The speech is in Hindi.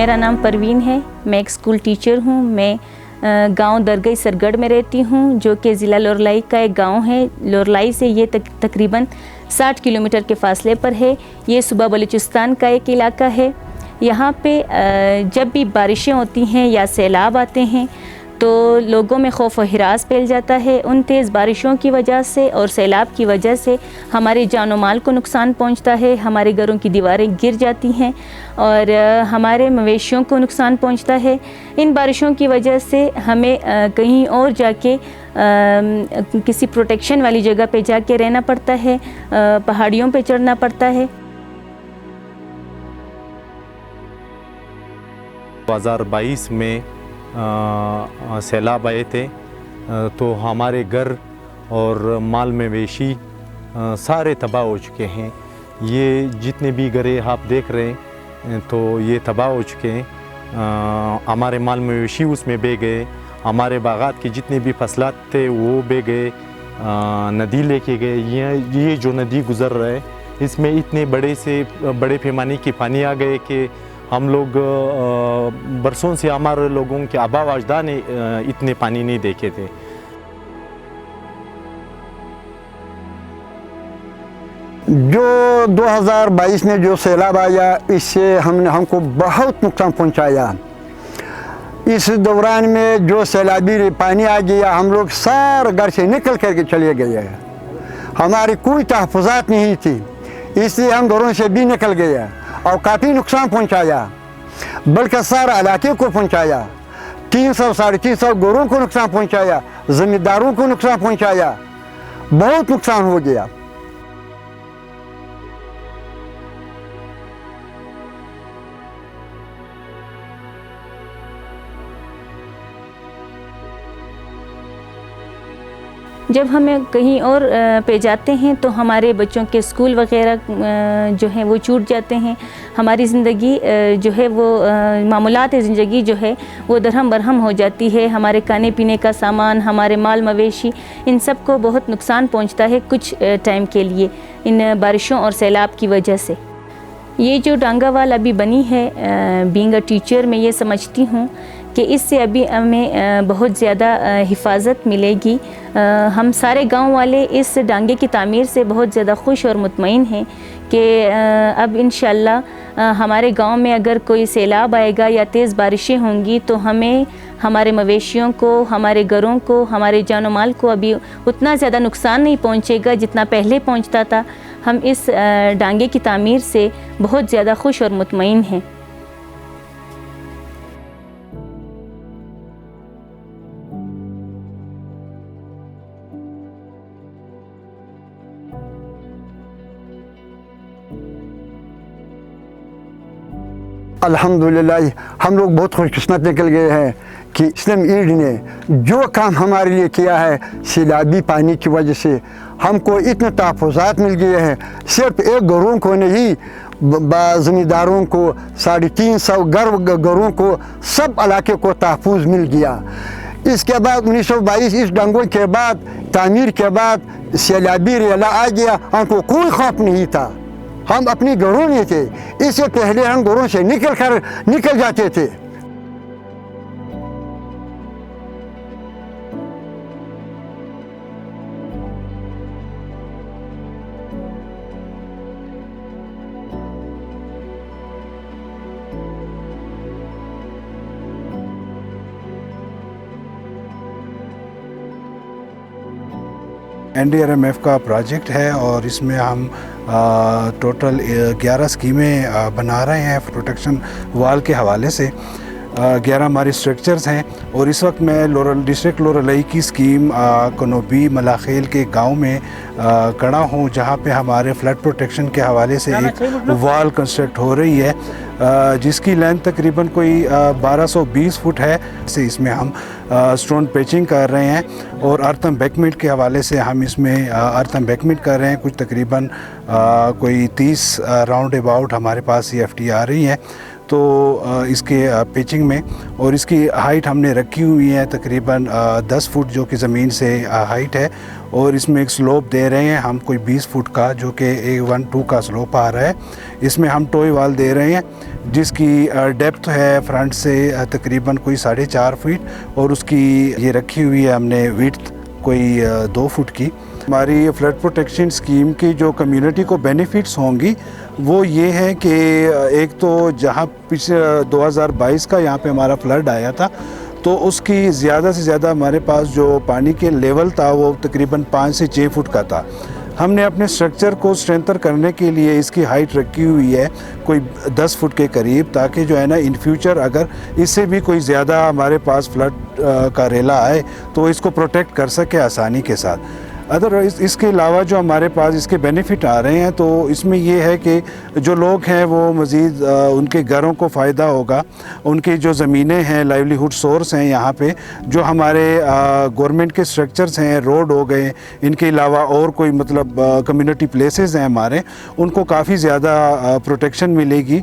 मेरा नाम परवीन है। मैं एक स्कूल टीचर हूँ। मैं गांव दरगाह सरगढ़ में रहती हूँ, जो कि ज़िला लोरलाई का एक गांव है। लोरलाई से ये तकरीबन 60 किलोमीटर के फासले पर है। ये सूबा बलूचिस्तान का एक इलाका है। यहाँ पे जब भी बारिशें होती हैं या सैलाब आते हैं तो लोगों में खौफ व हिरास फैल जाता है। उन तेज़ बारिशों की वजह से और सैलाब की वजह से हमारे जान व माल को नुकसान पहुंचता है। हमारे घरों की दीवारें गिर जाती हैं और हमारे मवेशियों को नुकसान पहुंचता है। इन बारिशों की वजह से हमें कहीं और जाके किसी प्रोटेक्शन वाली जगह पे जाके रहना पड़ता है, पहाड़ियों पे चढ़ना पड़ता है। 2022 में सैलाब आए थे तो हमारे घर और माल मवेशी सारे तबाह हो चुके हैं। ये जितने भी घरे आप देख रहे हैं तो ये तबाह हो चुके हैं। हमारे माल मवेशी उसमें बह गए, हमारे बागात के जितने भी फसलात थे वो बह गए, नदी लेके गए। ये जो नदी गुज़र रहा है इसमें इतने बड़े पैमाने की पानी आ गए कि हम लोग बरसों से हमारे लोगों के आबा व अजदाद ने इतने पानी नहीं देखे थे। जो 2022 में जो सैलाब आया, इससे हमको बहुत नुकसान पहुंचाया। इस दौरान में जो सैलाबी पानी आ गया, हम लोग सारे घर से निकल करके चले गए। हमारी कोई तहफ़्फ़ुज़ात नहीं थी, इसलिए हम घरों से भी निकल गए और काफ़ी नुकसान पहुंचाया, बल्कि सारे इलाके को पहुंचाया। 300 साढ़े 300 घरों को नुकसान पहुंचाया, ज़मींदारों को नुकसान पहुंचाया, बहुत नुकसान हो गया। जब हमें कहीं और पे जाते हैं तो हमारे बच्चों के स्कूल वगैरह जो हैं वो छूट जाते हैं। हमारी ज़िंदगी जो है वो मामूलात ज़िंदगी जो है वो दरहम बरहम हो जाती है। हमारे खाने पीने का सामान, हमारे माल मवेशी, इन सब को बहुत नुकसान पहुंचता है कुछ टाइम के लिए इन बारिशों और सैलाब की वजह से। ये जो डांगावाल अभी बनी है, बीइंग अ टीचर मैं ये समझती हूँ कि इससे अभी हमें बहुत ज़्यादा हिफाजत मिलेगी। हम सारे गांव वाले इस डांगे की तामीर से बहुत ज़्यादा खुश और मुतमईन हैं कि अब इंशाअल्लाह हमारे गांव में अगर कोई सैलाब आएगा या तेज़ बारिशें होंगी तो हमें, हमारे मवेशियों को, हमारे घरों को, हमारे जान व माल को अभी उतना ज़्यादा नुकसान नहीं पहुँचेगा जितना पहले पहुँचता था। हम इस डांगे की तामीर से बहुत ज़्यादा खुश और मुतमईन हैं। अल्हम्दुलिल्लाह हम लोग बहुत खुशकिस्मत निकल गए हैं कि इस्लाम ईद ने जो काम हमारे लिए किया है, सैलाबी पानी की वजह से हमको इतने तहफ़्फ़ुज़ात मिल गए हैं। सिर्फ एक घरों को नहीं, ज़मींदारों को, 350 घरों को, सब इलाके को तहफ़्फ़ुज़ मिल गया। इसके बाद 1922 इस डंगों के बाद, तामीर के बाद सैलाबी रेला आ गया, हमको कोई खौफ नहीं था। हम अपनी घरों में थे, इससे पहले हम घरों से निकल जाते थे। NDRMF का प्रोजेक्ट है और इसमें हम टोटल 11 स्कीमें बना रहे हैं प्रोटेक्शन वाल के हवाले से। 11 हमारी स्ट्रक्चर्स हैं और इस वक्त मैं डिस्ट्रिक्ट लोरलाई की स्कीम कनोबी मलाखेल के गांव में खड़ा हूं, जहां पे हमारे फ्लड प्रोटेक्शन के हवाले से एक वाल कंस्ट्रक्ट हो रही है जिसकी लेंथ तकरीबन कोई 1220 फुट है। से इसमें हम स्टोन पेचिंग कर रहे हैं और अर्थ एम्बैंकमेंट के हवाले से हम इसमें अर्थ एम्बैंकमेंट कर रहे हैं। कुछ तकरीबन कोई 30 राउंड अबाउट हमारे पास CFT आ रही हैं। तो इसके पिचिंग में, और इसकी हाइट हमने रखी हुई है तकरीबन 10 फुट जो कि ज़मीन से हाइट है, और इसमें एक स्लोप दे रहे हैं हम कोई 20 फुट का जो कि 1-2 का स्लोप आ रहा है। इसमें हम टोई वाल दे रहे हैं जिसकी डेप्थ है फ्रंट से तकरीबन कोई 4.5 फीट, और उसकी ये रखी हुई है हमने विड्थ कोई 2 फुट की। हमारी फ्लड प्रोटेक्शन स्कीम की जो कम्युनिटी को बेनिफिट्स होंगी वो ये है कि एक तो जहाँ पिछले 2022 का यहाँ पे हमारा फ्लड आया था, तो उसकी ज़्यादा से ज़्यादा हमारे पास जो पानी के लेवल था वो तकरीबन 5 से 6 फुट का था। हमने अपने स्ट्रक्चर को स्ट्रेंथर करने के लिए इसकी हाइट रखी हुई है कोई 10 फुट के करीब, ताकि जो है ना इन फ्यूचर अगर इससे भी कोई ज़्यादा हमारे पास फ्लड का रेला आए तो इसको प्रोटेक्ट कर सके आसानी के साथ। अदरवाइज़ इसके अलावा जो हमारे पास इसके बेनिफिट आ रहे हैं, तो इसमें ये है कि जो लोग हैं वो मज़ीद उनके घरों को फ़ायदा होगा, उनकी जो ज़मीनें हैं लाइवलीहुड सोर्स हैं यहाँ पे, जो हमारे गवर्नमेंट के स्ट्रक्चर्स हैं, रोड हो गए, इनके अलावा और कोई मतलब कम्युनिटी प्लेसेस हैं हमारे, उनको काफ़ी ज़्यादा प्रोटेक्शन मिलेगी।